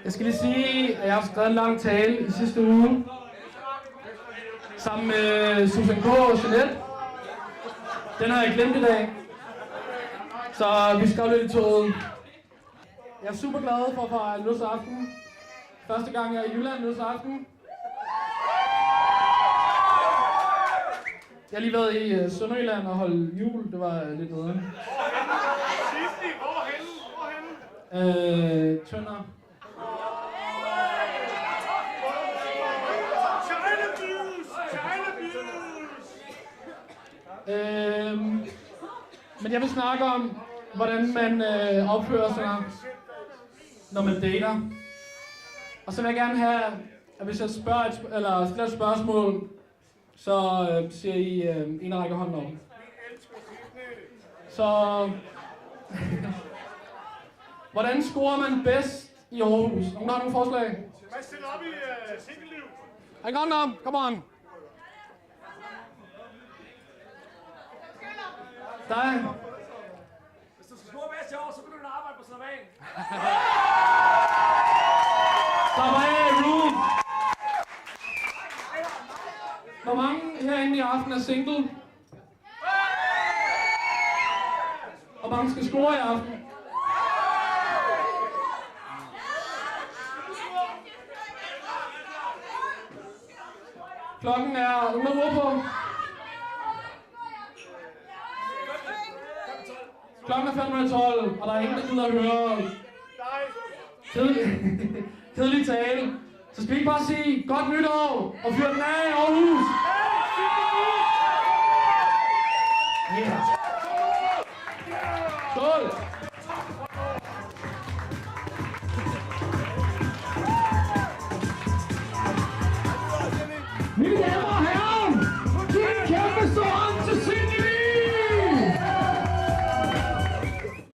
Jeg skal lige sige, at jeg har skrevet en lang tale i sidste uge sammen med Susan K. og Jeanette. Den har jeg glemt i dag, så vi skrev lidt i toget. Jeg er super glad for at fejre nytårsaften. Første gang jeg er i Jylland nytårsaften. Jeg har lige været i Sønderjylland og holdt jul. Det var lidt nederen. Hvorhenne? Tønder. Men jeg vil snakke om, hvordan man opfører sig, når man dater. Og så vil jeg gerne have, at hvis jeg stiller et spørgsmål, så siger I en række hånden op. Så hvordan scorer man bedst i Aarhus? Nogen har nogle forslag? Man stiller op i singelliv. Ræk hånden op, kom on. Dig. Hvis du skal score bedst i år, så begynder du at arbejde på slap af. Slap af, Ruth. Hvor mange herinde i aften er single? Hvor mange skal score i aften? Klokken er under på. Klokken er 5:12, og der er ingen, der gider at høre kedelig tale. Så skal vi bare sige godt nytår og fyr den af, Aarhus! Yeah.